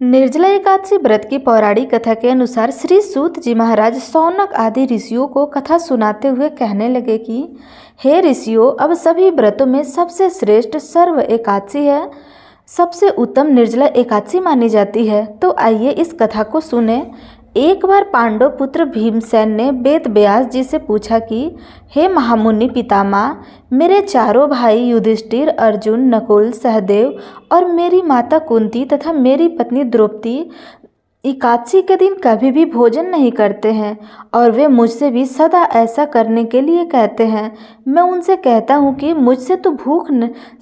निर्जला एकादशी व्रत की पौराणिक कथा के अनुसार श्री सूत जी महाराज शौनक आदि ऋषियों को कथा सुनाते हुए कहने लगे कि हे ऋषियों, अब सभी व्रतों में सबसे श्रेष्ठ सर्व एकादशी है, सबसे उत्तम निर्जला एकादशी मानी जाती है। तो आइए इस कथा को सुने। एक बार पांडव पुत्र भीमसेन ने वेद व्यास जी से पूछा कि हे महामुनि पितामह, मेरे चारों भाई युधिष्ठिर, अर्जुन, नकुल, सहदेव और मेरी माता कुंती तथा मेरी पत्नी द्रौपदी एकादशी के दिन कभी भी भोजन नहीं करते हैं और वे मुझसे भी सदा ऐसा करने के लिए कहते हैं। मैं उनसे कहता हूँ कि मुझसे तो भूख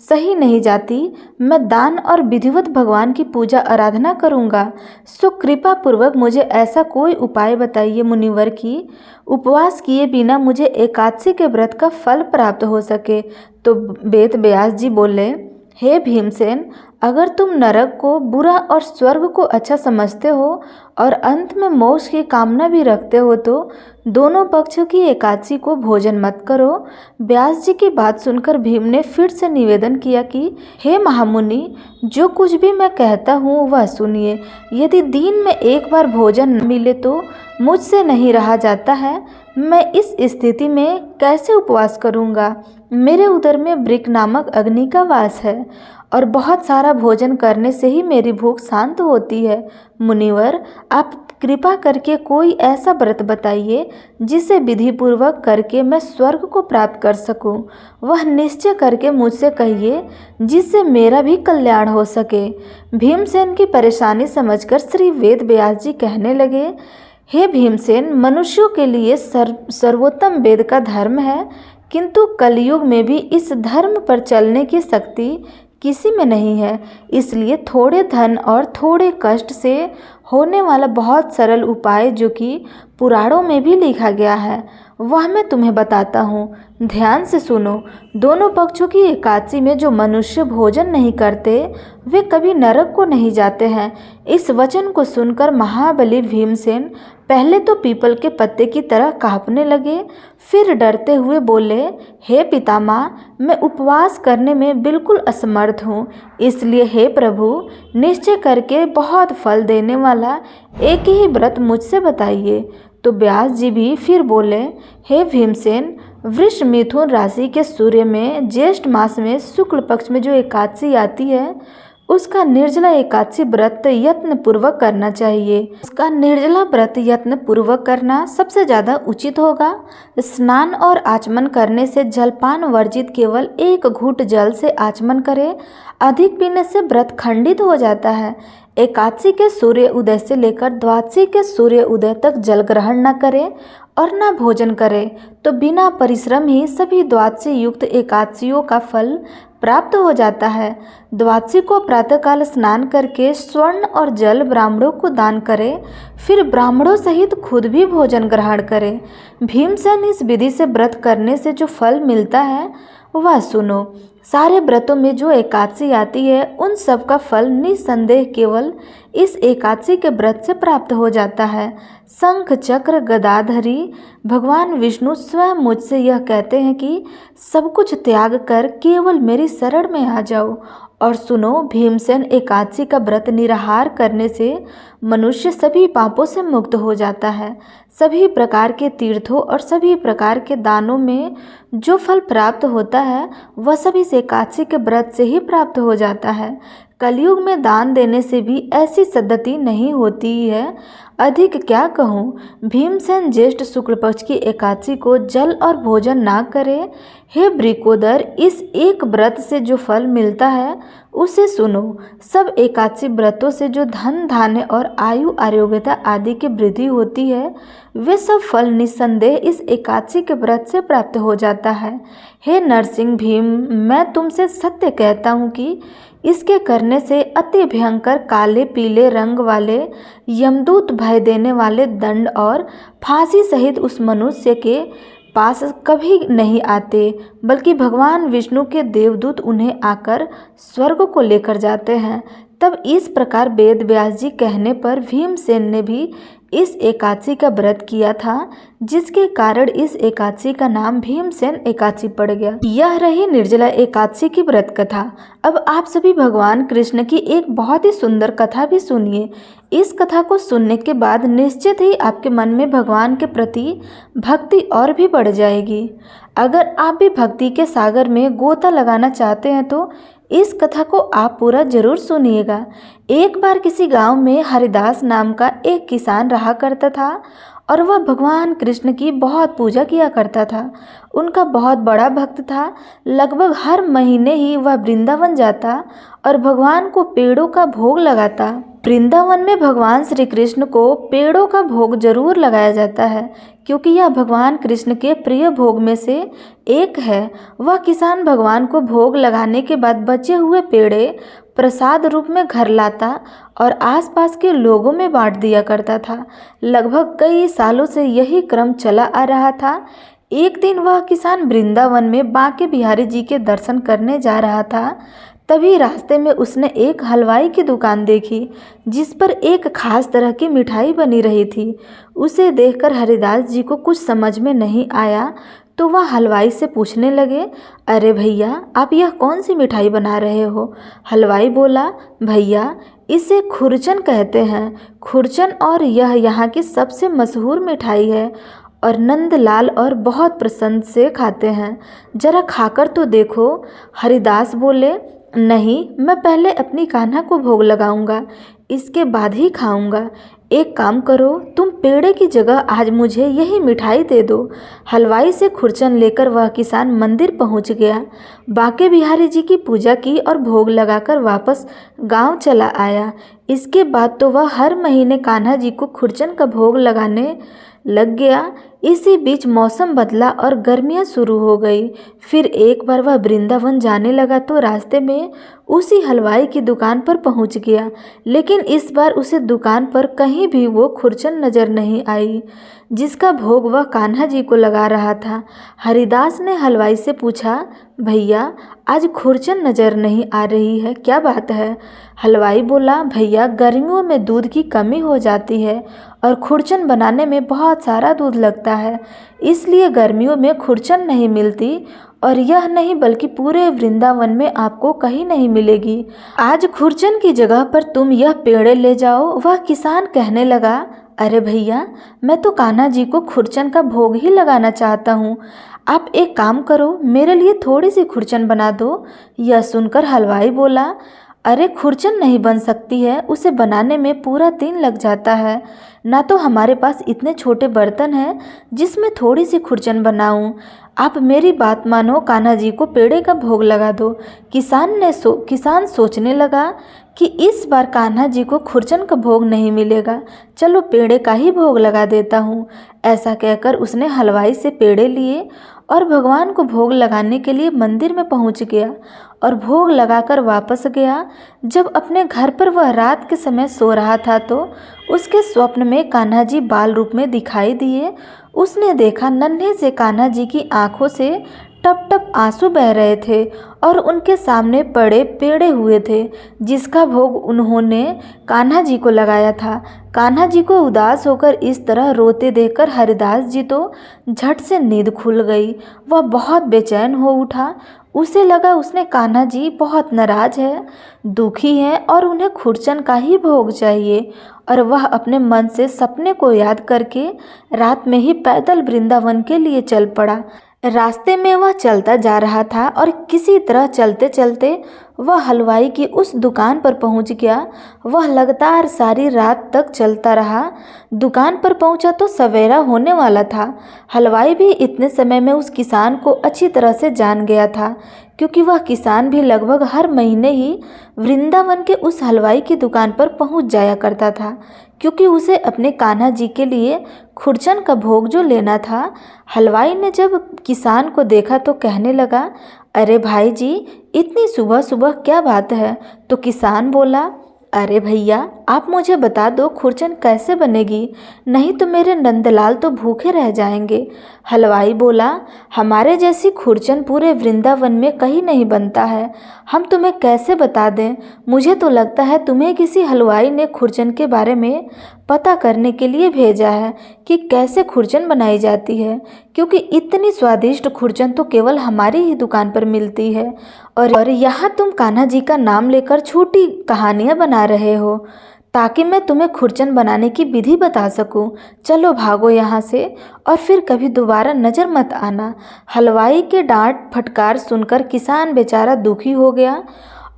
सही नहीं जाती, मैं दान और विधिवत भगवान की पूजा आराधना करूँगा। सो कृपा पूर्वक मुझे ऐसा कोई उपाय बताइए मुनिवर कि उपवास किए बिना मुझे एकादशी के व्रत का फल प्राप्त हो सके। तो वेद व्यास जी बोले, हे भीमसेन, अगर तुम नरक को बुरा और स्वर्ग को अच्छा समझते हो और अंत में मोक्ष की कामना भी रखते हो तो दोनों पक्षों की एकादशी को भोजन मत करो। व्यास जी की बात सुनकर भीम ने फिर से निवेदन किया कि हे महामुनि, जो कुछ भी मैं कहता हूँ वह सुनिए। यदि दिन में एक बार भोजन न मिले तो मुझसे नहीं रहा जाता है। मैं इस स्थिति में कैसे उपवास करूँगा? मेरे उदर में वृक नामक अग्नि का वास है और बहुत सारा भोजन करने से ही मेरी भूख शांत होती है। मुनिवर, आप कृपा करके कोई ऐसा व्रत बताइए जिसे विधि पूर्वक करके मैं स्वर्ग को प्राप्त कर सकूं। वह निश्चय करके मुझसे कहिए जिससे मेरा भी कल्याण हो सके। भीमसेन की परेशानी समझकर श्री वेद व्यास जी कहने लगे, हे भीमसेन, मनुष्यों के लिए सर्वोत्तम वेद का धर्म है, किंतु कलयुग में भी इस धर्म पर चलने की शक्ति किसी में नहीं है। इसलिए थोड़े धन और थोड़े कष्ट से होने वाला बहुत सरल उपाय जो कि पुराणों में भी लिखा गया है वह मैं तुम्हें बताता हूँ। ध्यान से सुनो। दोनों पक्षों की एकादशी में जो मनुष्य भोजन नहीं करते वे कभी नरक को नहीं जाते हैं। इस वचन को सुनकर महाबली भीमसेन पहले तो पीपल के पत्ते की तरह कांपने लगे, फिर डरते हुए बोले, हे पितामह, मैं उपवास करने में बिल्कुल असमर्थ हूँ। इसलिए हे प्रभु, निश्चय करके बहुत फल देने वाला एक ही व्रत मुझसे बताइए। तो व्यास जी भी फिर बोले, हे भीमसेन, वृष मिथुन राशि के सूर्य में ज्येष्ठ मास में शुक्ल पक्ष में जो एकादशी आती है उसका निर्जला एकादशी व्रत यत्न पूर्वक करना चाहिए। उसका निर्जला व्रत यत्न पूर्वक करना सबसे ज़्यादा उचित होगा। स्नान और आचमन करने से जलपान वर्जित, केवल एक घूंट जल से आचमन करें। अधिक पीने से व्रत खंडित हो जाता है। एकादशी के सूर्य उदय से लेकर द्वादशी के सूर्य उदय तक जल ग्रहण न करें और न भोजन करें तो बिना परिश्रम ही सभी द्वादशी युक्त एकादशियों का फल प्राप्त हो जाता है। द्वादशी को प्रातःकाल स्नान करके स्वर्ण और जल ब्राह्मणों को दान करें, फिर ब्राह्मणों सहित खुद भी भोजन ग्रहण करें। भीमसेन, इस विधि से व्रत करने से जो फल मिलता है वह सुनो। सारे व्रतों में जो एकादशी आती है उन सब का फल निसंदेह केवल इस एकादशी के व्रत से प्राप्त हो जाता है। शंख चक्र गदाधरी भगवान विष्णु स्वयं मुझसे यह कहते हैं कि सब कुछ त्याग कर केवल मेरी शरण में आ जाओ। और सुनो भीमसेन, एकादशी का व्रत निराहार करने से मनुष्य सभी पापों से मुक्त हो जाता है। सभी प्रकार के तीर्थों और सभी प्रकार के दानों में जो फल प्राप्त होता है वह सब इस एकादशी के व्रत से ही प्राप्त हो जाता है। कलयुग में दान देने से भी ऐसी सद्गति नहीं होती है। अधिक क्या कहूँ। भीमसेन, ज्येष्ठ शुक्ल पक्ष की एकादशी को जल और भोजन ना करे। हे वृकोदर, इस एक व्रत से जो फल मिलता है उसे सुनो। सब एकादशी व्रतों से जो धन धान्य और आयु आरोग्यता आदि की वृद्धि होती है वे सब फल निस्संदेह इस एकादशी के व्रत से प्राप्त हो जाता है। हे नरसिंह भीम, मैं तुमसे सत्य कहता हूँ कि इसके करने से अति भयंकर काले पीले रंग वाले यमदूत, भय देने वाले दंड और फांसी सहित उस मनुष्य के पास कभी नहीं आते, बल्कि भगवान विष्णु के देवदूत उन्हें आकर स्वर्ग को लेकर जाते हैं। तब इस प्रकार वेद व्यास जी कहने पर भीमसेन ने भी इस एकादशी का व्रत किया था, जिसके कारण इस एकादशी का नाम भीमसेन एकादशी पड़ गया। यह रही निर्जला एकादशी की व्रत कथा। अब आप सभी भगवान कृष्ण की एक बहुत ही सुंदर कथा भी सुनिए। इस कथा को सुनने के बाद निश्चित ही आपके मन में भगवान के प्रति भक्ति और भी बढ़ जाएगी। अगर आप भी भक्ति के सागर में गोता लगाना चाहते हैं तो इस कथा को आप पूरा जरूर सुनिएगा। एक बार किसी गांव में हरिदास नाम का एक किसान रहा करता था और वह भगवान कृष्ण की बहुत पूजा किया करता था। उनका बहुत बड़ा भक्त था। लगभग हर महीने ही वह वृंदावन जाता और भगवान को पेड़ों का भोग लगाता। वृंदावन में भगवान श्री कृष्ण को पेड़ों का भोग जरूर लगाया जाता है, क्योंकि यह भगवान कृष्ण के प्रिय भोग में से एक है। वह किसान भगवान को भोग लगाने के बाद बचे हुए पेड़े प्रसाद रूप में घर लाता और आसपास के लोगों में बांट दिया करता था। लगभग कई सालों से यही क्रम चला आ रहा था। एक दिन वह किसान वृंदावन में बांके बिहारी जी के दर्शन करने जा रहा था। तभी रास्ते में उसने एक हलवाई की दुकान देखी, जिस पर एक खास तरह की मिठाई बनी रही थी। उसे देखकर हरिदास जी को कुछ समझ में नहीं आया, तो वह हलवाई से पूछने लगे, अरे भैया, आप यह कौन सी मिठाई बना रहे हो? हलवाई बोला, भैया, इसे खुरचन कहते हैं। खुरचन और यह यहाँ की सबसे मशहूर मिठाई है और नंदलाल और बहुत पसंद से खाते हैं। जरा खाकर तो देखो। हरिदास बोले, नहीं, मैं पहले अपनी कान्हा को भोग लगाऊंगा, इसके बाद ही खाऊंगा। एक काम करो, तुम पेड़े की जगह आज मुझे यही मिठाई दे दो। हलवाई से खुरचन लेकर वह किसान मंदिर पहुंच गया। बांके बिहारी जी की पूजा की और भोग लगाकर वापस गांव चला आया। इसके बाद तो वह हर महीने कान्हा जी को खुरचन का भोग लगाने लग गया। इसी बीच मौसम बदला और गर्मियां शुरू हो गई। फिर एक बार वह वृंदावन जाने लगा तो रास्ते में उसी हलवाई की दुकान पर पहुंच गया, लेकिन इस बार उसे दुकान पर कहीं भी वो खुरचन नजर नहीं आई जिसका भोग वह कान्हा जी को लगा रहा था। हरिदास ने हलवाई से पूछा, भैया, आज खुरचन नजर नहीं आ रही है, क्या बात है? हलवाई बोला, भैया, गर्मियों में दूध की कमी हो जाती है और खुरचन बनाने में बहुत सारा दूध लगता है, इसलिए गर्मियों में खुरचन नहीं मिलती। और यह नहीं बल्कि पूरे वृंदावन में आपको कहीं नहीं मिलेगी। आज खुरचन की जगह पर तुम यह पेड़े ले जाओ। वह किसान कहने लगा, अरे भैया, मैं तो कान्हा जी को खुरचन का भोग ही लगाना चाहता हूँ। आप एक काम करो, मेरे लिए थोड़ी सी खुरचन बना दो। यह सुनकर हलवाई बोला, अरे खुरचन नहीं बन सकती है, उसे बनाने में पूरा दिन लग जाता है। ना तो हमारे पास इतने छोटे बर्तन हैं जिसमें थोड़ी सी खुरचन बनाऊं। आप मेरी बात मानो, कान्हा जी को पेड़े का भोग लगा दो। किसान सोचने लगा कि इस बार कान्हा जी को खुरचन का भोग नहीं मिलेगा, चलो पेड़े का ही भोग लगा देता हूँ। ऐसा कहकर उसने हलवाई से पेड़े लिए और भगवान को भोग लगाने के लिए मंदिर में पहुँच गया और भोग लगाकर वापस गया। जब अपने घर पर वह रात के समय सो रहा था तो उसके स्वप्न में कान्हा जी बाल रूप में दिखाई दिए। उसने देखा नन्हे से कान्हा जी की आंखों से टप टप आंसू बह रहे थे और उनके सामने पड़े पेड़े हुए थे, जिसका भोग उन्होंने कान्हा जी को लगाया था। कान्हा जी को उदास होकर इस तरह रोते देखकर हरिदास जी तो झट से नींद खुल गई। वह बहुत बेचैन हो उठा। उसे लगा उसने कान्हा जी बहुत नाराज है, दुखी हैं और उन्हें खुरचन का ही भोग चाहिए। और वह अपने मन से सपने को याद करके रात में ही पैदल वृंदावन के लिए चल पड़ा। रास्ते में वह चलता जा रहा था और किसी तरह चलते चलते वह हलवाई की उस दुकान पर पहुंच गया। वह लगातार सारी रात तक चलता रहा। दुकान पर पहुंचा तो सवेरा होने वाला था। हलवाई भी इतने समय में उस किसान को अच्छी तरह से जान गया था, क्योंकि वह किसान भी लगभग हर महीने ही वृंदावन के उस हलवाई की दुकान पर पहुंच जाया करता था, क्योंकि उसे अपने कान्हा जी के लिए खुरचन का भोग जो लेना था। हलवाई ने जब किसान को देखा तो कहने लगा, अरे भाई जी, इतनी सुबह सुबह क्या बात है? तो किसान बोला, अरे भैया, आप मुझे बता दो खुरचन कैसे बनेगी, नहीं तो मेरे नंदलाल तो भूखे रह जाएंगे। हलवाई बोला, हमारे जैसी खुरचन पूरे वृंदावन में कहीं नहीं बनता है, हम तुम्हें कैसे बता दें। मुझे तो लगता है तुम्हें किसी हलवाई ने खुरचन के बारे में पता करने के लिए भेजा है कि कैसे खुरचन बनाई जाती है, क्योंकि इतनी स्वादिष्ट खुरचन तो केवल हमारी ही दुकान पर मिलती है। और यहाँ तुम कान्हा जी का नाम लेकर छोटी कहानियाँ बना रहे हो ताकि मैं तुम्हें खुरचन बनाने की विधि बता सकूं। चलो भागो यहाँ से और फिर कभी दोबारा नज़र मत आना। हलवाई के डांट फटकार सुनकर किसान बेचारा दुखी हो गया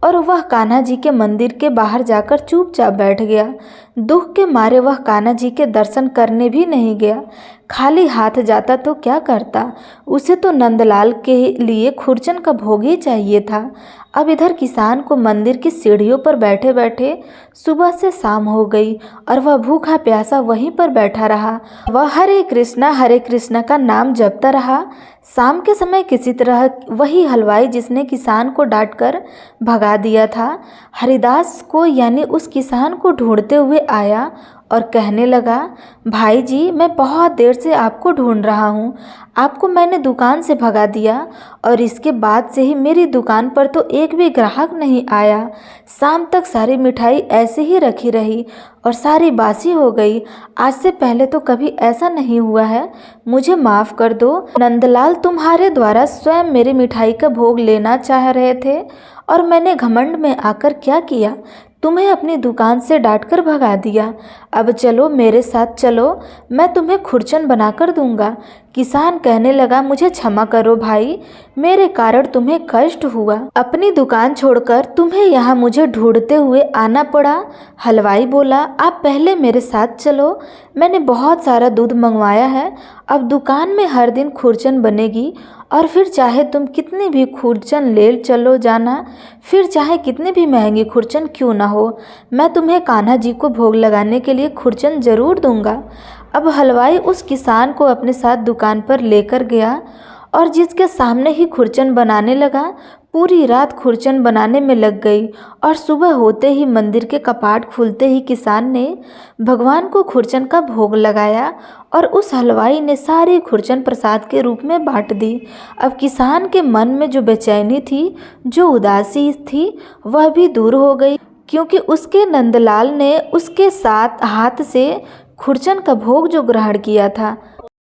और वह कान्हा जी के मंदिर के बाहर जाकर चुपचाप बैठ गया। दुख के मारे वह कान्हा जी के दर्शन करने भी नहीं गया। खाली हाथ जाता तो क्या करता, उसे तो नंदलाल के लिए खुरचन का भोग ही चाहिए था। अब इधर किसान को मंदिर की सीढ़ियों पर बैठे बैठे सुबह से शाम हो गई और वह भूखा प्यासा वहीं पर बैठा रहा। वह हरे कृष्णा का नाम जपता रहा। शाम के समय किसी तरह वही हलवाई जिसने किसान को डांटकर भगा दिया था, हरिदास को यानी उस किसान को ढूंढते हुए आया और कहने लगा, भाई जी मैं बहुत देर से आपको ढूंढ रहा हूँ। आपको मैंने दुकान से भगा दिया और इसके बाद से ही मेरी दुकान पर तो एक भी ग्राहक नहीं आया। शाम तक सारी मिठाई ऐसे ही रखी रही और सारी बासी हो गई। आज से पहले तो कभी ऐसा नहीं हुआ है, मुझे माफ़ कर दो। नंदलाल तुम्हारे द्वारा स्वयं मेरी मिठाई का भोग लेना चाह रहे थे और मैंने घमंड में आकर क्या किया, तुम्हें अपनी दुकान से डांटकर भगा दिया। अब चलो मेरे साथ चलो, मैं तुम्हें खुरचन बनाकर दूंगा। किसान कहने लगा, मुझे क्षमा करो भाई, मेरे कारण तुम्हें कष्ट हुआ। अपनी दुकान छोड़कर तुम्हें यहाँ मुझे ढूंढते हुए आना पड़ा। हलवाई बोला, आप पहले मेरे साथ चलो, मैंने बहुत सारा दूध मंगवाया है। अब दुकान में हर दिन खुरचन बनेगी और फिर चाहे तुम कितनी भी खुरचन ले चलो जाना, फिर चाहे कितनी भी महंगी खुरचन क्यों ना हो, मैं तुम्हें कान्हा जी को भोग लगाने के लिए खुरचन ज़रूर दूंगा। अब हलवाई उस किसान को अपने साथ दुकान पर लेकर गया और जिसके सामने ही खुरचन बनाने लगा। पूरी रात खुरचन बनाने में लग गई और सुबह होते ही मंदिर के कपाट खुलते ही किसान ने भगवान को खुरचन का भोग लगाया और उस हलवाई ने सारी खुरचन प्रसाद के रूप में बांट दी। अब किसान के मन में जो बेचैनी थी, जो उदासी थी, वह भी दूर हो गई, क्योंकि उसके नंदलाल ने उसके साथ हाथ से खुरचन का भोग जो ग्रहण किया था।